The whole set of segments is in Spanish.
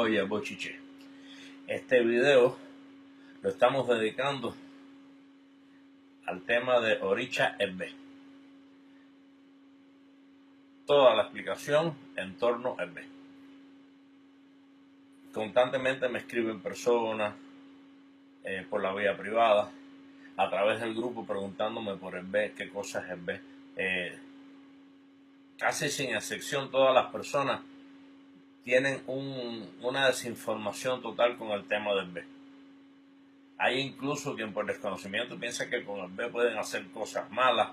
Oye, Bochiche, este video lo estamos dedicando al tema de Orisha Ebbe. Toda la explicación en torno a Ebbe. Constantemente me escriben personas por la vía privada, a través del grupo, preguntándome por Ebbe, qué cosa es Ebbe. Casi sin excepción, todas las personas tienen una desinformación total con el tema del B. Hay incluso quien por desconocimiento piensa que con el B pueden hacer cosas malas.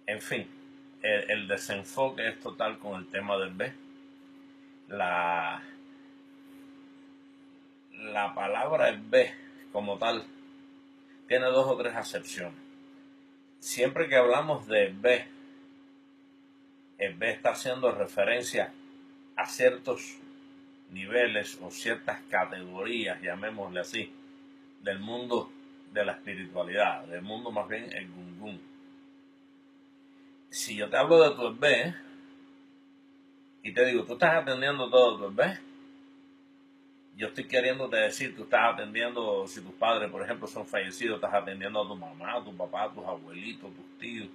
En fin, el desenfoque es total con el tema del B. La palabra B como tal tiene dos o tres acepciones. Siempre que hablamos de B, el B está haciendo referencia a ciertos niveles o ciertas categorías, llamémosle así, del mundo de la espiritualidad, del mundo más bien el gungun. Si yo te hablo de tu B y te digo, tú estás atendiendo todo tu B, yo estoy queriéndote decir, tú estás atendiendo, si tus padres, por ejemplo, son fallecidos, estás atendiendo a tu mamá, a tu papá, a tus abuelitos, a tus tíos,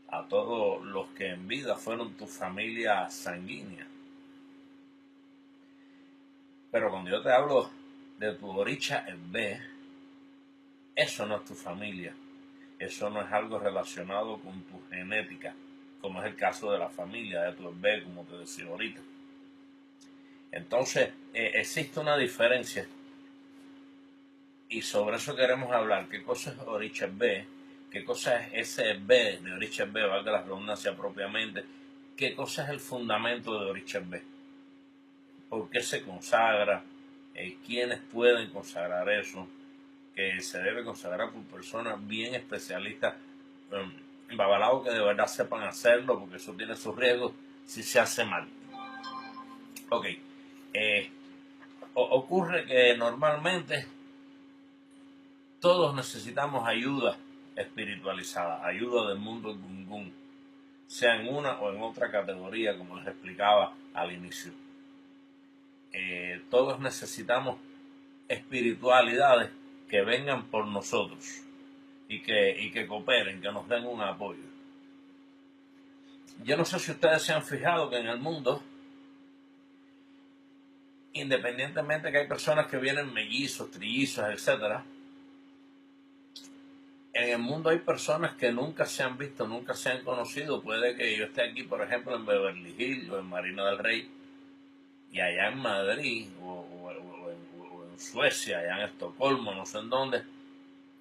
a todos los que en vida fueron tu familia sanguínea. Pero cuando yo te hablo de tu Orisha Ebbe, eso no es tu familia. Eso no es algo relacionado con tu genética, como es el caso de la familia de tu Ebbe, como te decía ahorita. Entonces, existe una diferencia y sobre eso queremos hablar. ¿Qué cosa es Orisha Ebbe? ¿Qué cosa es ese Ebbe de Orisha Ebbe, valga la redundancia propiamente? ¿Qué cosa es el fundamento de Orisha Ebbe? ¿Por qué se consagra? ¿Quiénes pueden consagrar eso? Que se debe consagrar por personas bien especialistas, babalaos que de verdad sepan hacerlo, porque eso tiene sus riesgos si se hace mal. Ok, ocurre que normalmente todos necesitamos ayuda espiritualizada, ayuda del mundo gungun, sea en una o en otra categoría, como les explicaba al inicio. Todos necesitamos espiritualidades que vengan por nosotros y que cooperen, que nos den un apoyo. Yo no sé si ustedes se han fijado que en el mundo, independientemente que hay personas que vienen mellizos, trillizos, etc., en el mundo hay personas que nunca se han visto, nunca se han conocido. Puede que yo esté aquí, por ejemplo, en Beverly Hills o en Marina del Rey, y allá en Madrid o en Suecia, allá en Estocolmo, no sé en dónde,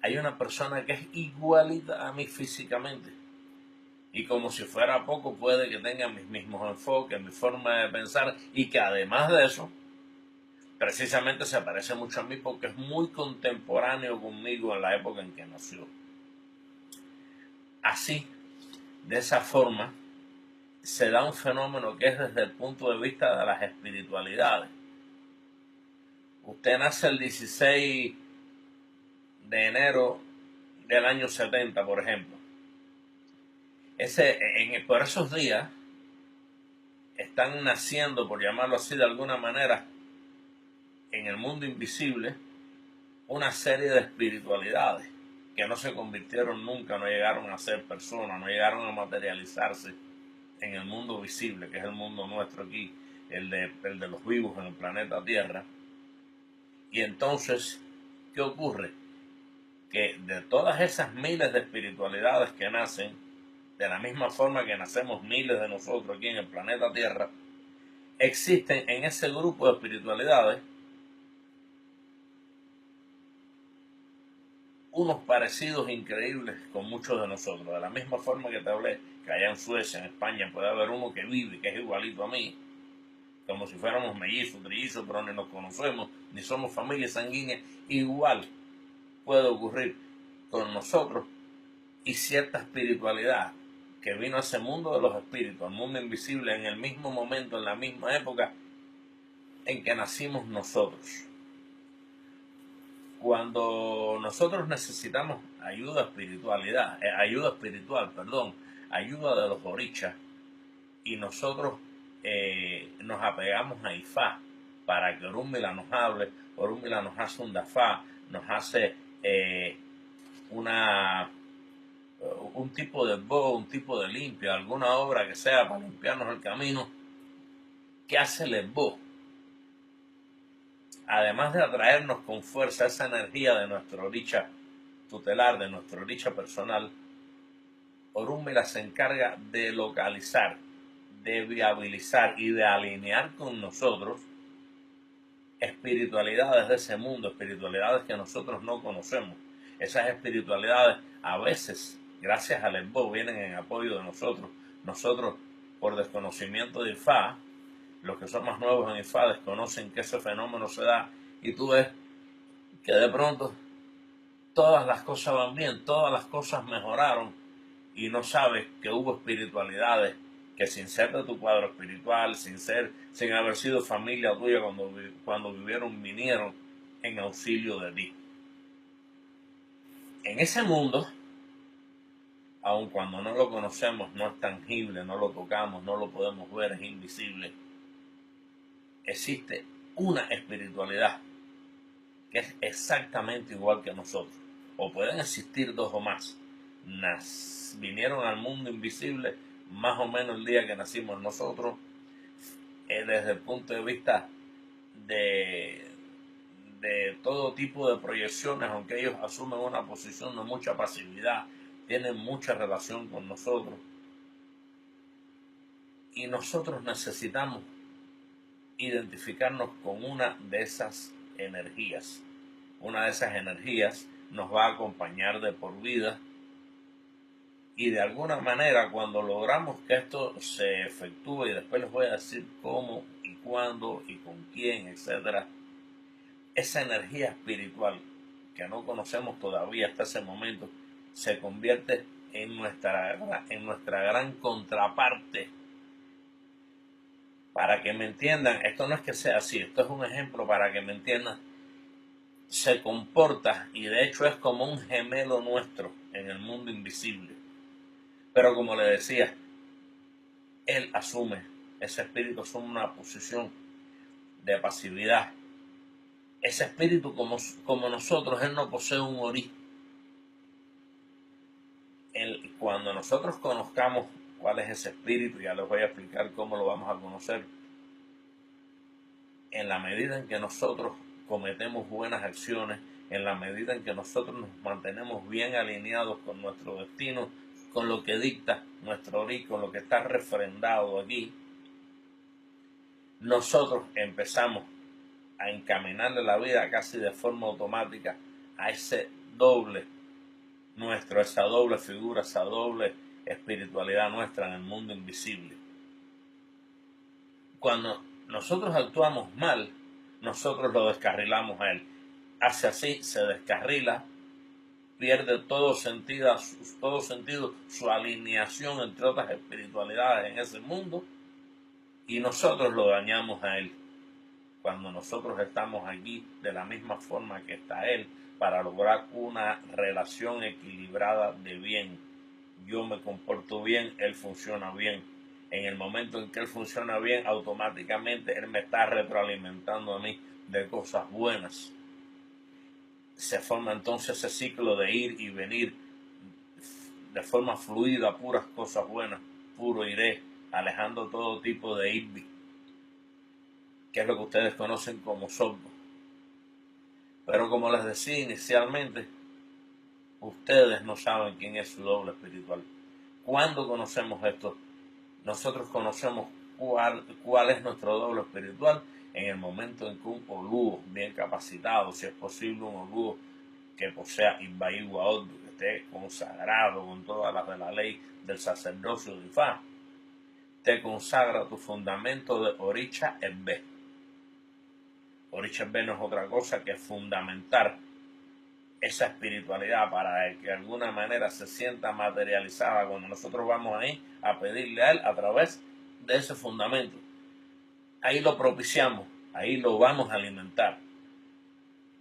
hay una persona que es igualita a mí físicamente. Y como si fuera poco, puede que tenga mis mismos enfoques, mi forma de pensar, y que además de eso, precisamente se parece mucho a mí porque es muy contemporáneo conmigo en la época en que nació. Así, de esa forma, se da un fenómeno que es desde el punto de vista de las espiritualidades. Usted nace el 16 de enero del año 70, por ejemplo. Por esos días están naciendo, por llamarlo así de alguna manera, en el mundo invisible, una serie de espiritualidades que no se convirtieron nunca, no llegaron a ser personas, no llegaron a materializarse en el mundo visible, que es el mundo nuestro aquí, el de los vivos en el planeta Tierra. Y entonces, ¿qué ocurre? Que de todas esas miles de espiritualidades que nacen, de la misma forma que nacemos miles de nosotros aquí en el planeta Tierra, existen en ese grupo de espiritualidades unos parecidos increíbles con muchos de nosotros. De la misma forma que te hablé, que allá en Suecia, en España, puede haber uno que vive, que es igualito a mí, como si fuéramos mellizos, trillizos, pero ni nos conocemos, ni somos familia sanguínea. Igual puede ocurrir con nosotros y cierta espiritualidad que vino a ese mundo de los espíritus, al mundo invisible, en el mismo momento, en la misma época en que nacimos nosotros. Cuando nosotros necesitamos ayuda espiritual, ayuda de los orishas, y nosotros nos apegamos a Ifá, para que Orunmila nos hable. Orunmila nos hace un dafá, nos hace un tipo de bo, un tipo de limpio, alguna obra que sea para limpiarnos el camino. ¿Qué hace el bo? Además de atraernos con fuerza esa energía de nuestro oricha tutelar, de nuestro oricha personal, Orunmila se encarga de localizar, de viabilizar y de alinear con nosotros espiritualidades de ese mundo, espiritualidades que nosotros no conocemos. Esas espiritualidades a veces, gracias al Esbo, vienen en apoyo de nosotros. Nosotros, por desconocimiento de Ifá, los que son más nuevos en Ifá desconocen que ese fenómeno se da, y tú ves que de pronto todas las cosas van bien, todas las cosas mejoraron, y no sabes que hubo espiritualidades que sin ser de tu cuadro espiritual, sin haber sido familia tuya cuando vivieron, vinieron en auxilio de ti. En ese mundo, aun cuando no lo conocemos, no es tangible, no lo tocamos, no lo podemos ver, es invisible, existe una espiritualidad que es exactamente igual que nosotros. O pueden existir dos o más. Vinieron al mundo invisible más o menos el día que nacimos nosotros, desde el punto de vista de todo tipo de proyecciones, aunque ellos asumen una posición de mucha pasividad, tienen mucha relación con nosotros, y nosotros necesitamos identificarnos con una de esas energías. Una de esas energías nos va a acompañar de por vida, y de alguna manera, cuando logramos que esto se efectúe, y después les voy a decir cómo y cuándo y con quién, etc., esa energía espiritual que no conocemos todavía hasta ese momento se convierte en nuestra gran contraparte. Para que me entiendan, esto no es que sea así, esto es un ejemplo para que me entiendan. Se comporta, y de hecho es como un gemelo nuestro en el mundo invisible. Pero como le decía, él asume, ese espíritu asume una posición de pasividad. Ese espíritu, como nosotros, él no posee un orí. Cuando nosotros conozcamos cuál es ese espíritu, ya les voy a explicar cómo lo vamos a conocer, en la medida en que nosotros cometemos buenas acciones, en la medida en que nosotros nos mantenemos bien alineados con nuestro destino, con lo que dicta nuestro orí, con lo que está refrendado aquí, nosotros empezamos a encaminarle la vida casi de forma automática a ese doble nuestro, esa doble figura, esa doble espiritualidad nuestra en el mundo invisible. Cuando nosotros actuamos mal, nosotros lo descarrilamos a él. Hace así, se descarrila, pierde todo sentido su alineación entre otras espiritualidades en ese mundo, y nosotros lo dañamos a él. Cuando nosotros estamos aquí de la misma forma que está él, para lograr una relación equilibrada de bien. Yo me comporto bien, él funciona bien. En el momento en que él funciona bien, automáticamente él me está retroalimentando a mí de cosas buenas. Se forma entonces ese ciclo de ir y venir de forma fluida, puras cosas buenas, puro iré, alejando todo tipo de irbi, que es lo que ustedes conocen como sorbo. Pero como les decía inicialmente, ustedes no saben quién es su doble espiritual. ¿Cuándo conocemos esto? Nosotros conocemos cuál es nuestro doble espiritual en el momento en que un olúo bien capacitado, si es posible un olúo que posea Ibaigua, que esté consagrado con todas las de la ley del sacerdocio de Ifá, te consagra tu fundamento de Oricha Ebbe. Oricha Ebbe no es otra cosa que fundamentar esa espiritualidad para que de alguna manera se sienta materializada cuando nosotros vamos ahí a pedirle a él a través de ese fundamento. Ahí lo propiciamos, ahí lo vamos a alimentar.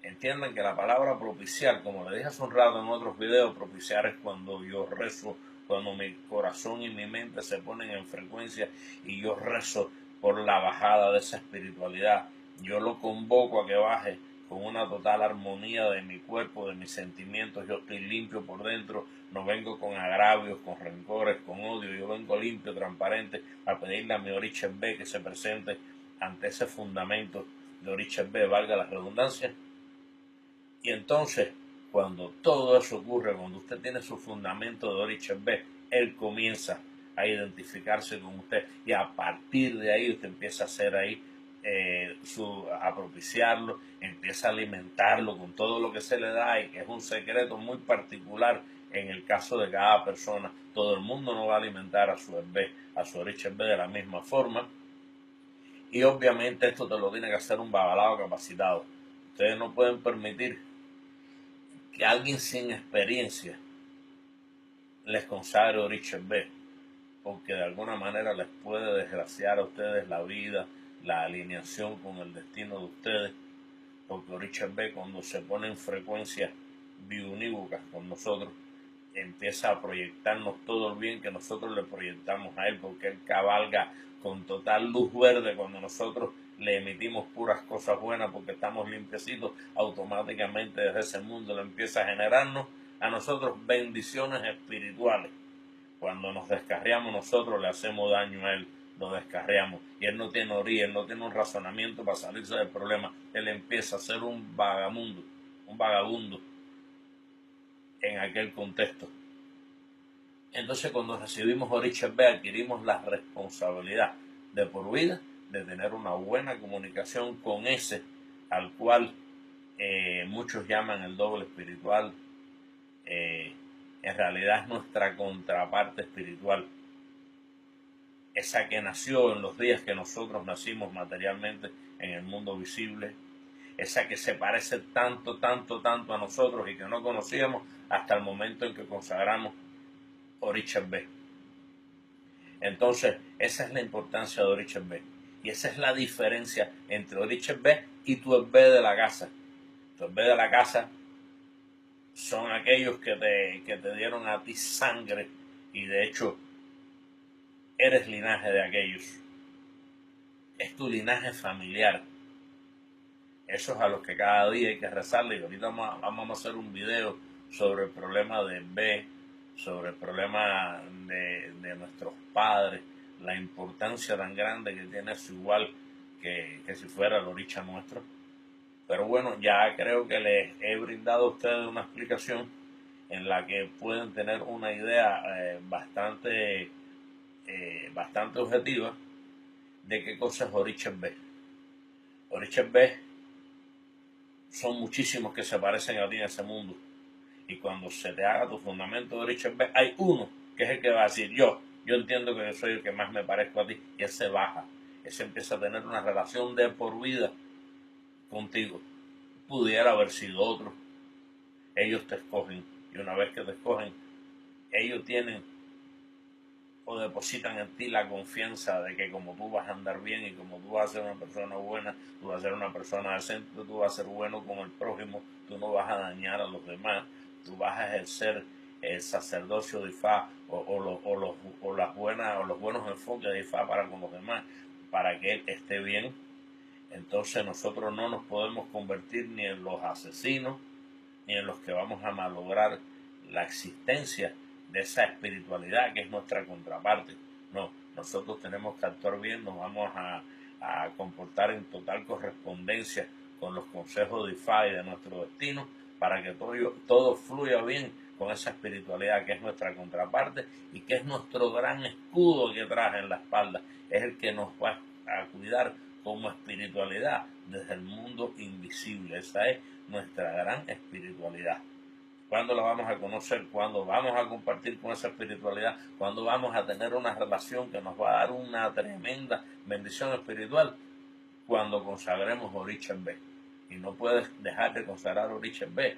Entiendan que la palabra propiciar, como le dije hace un rato en otros videos, propiciar es cuando yo rezo, cuando mi corazón y mi mente se ponen en frecuencia y yo rezo por la bajada de esa espiritualidad, yo lo convoco a que baje con una total armonía de mi cuerpo, de mis sentimientos. Yo estoy limpio por dentro, no vengo con agravios, con rencores, con odio. Yo vengo limpio, transparente, a pedirle a mi Orisha B que se presente ante ese fundamento de Orisha B, valga la redundancia. Y entonces, cuando todo eso ocurre, cuando usted tiene su fundamento de Orisha B, él comienza a identificarse con usted, y a partir de ahí usted empieza a hacer ahí a propiciarlo, empieza a alimentarlo con todo lo que se le da, y que es un secreto muy particular en el caso de cada persona. Todo el mundo no va a alimentar a su Orisha B de la misma forma, y obviamente esto te lo tiene que hacer un babalao capacitado. Ustedes no pueden permitir que alguien sin experiencia les consagre Orisha B, porque de alguna manera les puede desgraciar a ustedes la vida, la alineación con el destino de ustedes, porque Orisha B, cuando se pone en frecuencias biunívocas con nosotros, empieza a proyectarnos todo el bien que nosotros le proyectamos a él, porque él cabalga con total luz verde. Cuando nosotros le emitimos puras cosas buenas porque estamos limpiecitos, automáticamente desde ese mundo le empieza a generarnos a nosotros bendiciones espirituales. Cuando nos descarriamos nosotros le hacemos daño a él, lo descarriamos, y él no tiene orilla, él no tiene un razonamiento para salirse del problema. Él empieza a ser un vagabundo en aquel contexto. Entonces, cuando recibimos Orisha B, adquirimos la responsabilidad de por vida de tener una buena comunicación con ese al cual muchos llaman el doble espiritual. En realidad es nuestra contraparte espiritual, esa que nació en los días que nosotros nacimos materialmente en el mundo visible, esa que se parece tanto a nosotros y que no conocíamos hasta el momento en que consagramos Orisha B. Entonces, esa es la importancia de Orisha B, y esa es la diferencia entre Orisha B y tu B de la casa. Tu B de la casa son aquellos que te dieron a ti sangre, y de hecho eres linaje de aquellos. Es tu linaje familiar. Esos a los que cada día hay que rezarle. Y ahorita vamos a hacer un video sobre el problema de B, sobre el problema de nuestros padres, la importancia tan grande que tiene eso, igual que si fuera el Orisha nuestro. Pero bueno, ya creo que les he brindado a ustedes una explicación en la que pueden tener una idea bastante objetiva de qué cosa es Orisha B. Orisha B son muchísimos que se parecen a ti en ese mundo, y cuando se te haga tu fundamento de Orisha B, hay uno que es el que va a decir: yo entiendo que yo soy el que más me parezco a ti, y él se baja, ese empieza a tener una relación de por vida contigo. Pudiera haber sido otro. Ellos te escogen, y una vez que te escogen, ellos tienen o depositan en ti la confianza de que como tú vas a andar bien, y como tú vas a ser una persona buena, tú vas a ser una persona decente, tú vas a ser bueno con el prójimo, tú no vas a dañar a los demás, tú vas a ejercer el sacerdocio de Ifá, o los buenos enfoques de Ifá para con los demás, para que él esté bien. Entonces nosotros no nos podemos convertir ni en los asesinos, ni en los que vamos a malograr la existencia de esa espiritualidad que es nuestra contraparte. No, nosotros tenemos que actuar bien, nos vamos a comportar en total correspondencia con los consejos de Ifá y de nuestro destino, para que todo fluya bien con esa espiritualidad que es nuestra contraparte, y que es nuestro gran escudo que trae en la espalda. Es el que nos va a cuidar como espiritualidad desde el mundo invisible. Esa es nuestra gran espiritualidad. ¿Cuándo la vamos a conocer? ¿Cuándo vamos a compartir con esa espiritualidad? ¿Cuándo vamos a tener una relación que nos va a dar una tremenda bendición espiritual? Cuando consagremos Orisha B. Y no puedes dejar de consagrar Orisha B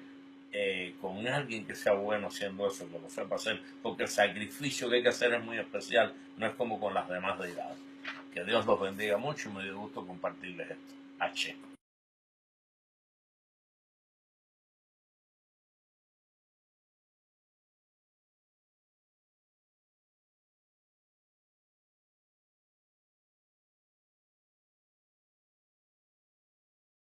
con alguien que sea bueno haciendo eso, que lo sepa hacer, porque el sacrificio que hay que hacer es muy especial, no es como con las demás deidades. Que Dios los bendiga mucho, y me dio gusto compartirles esto. H.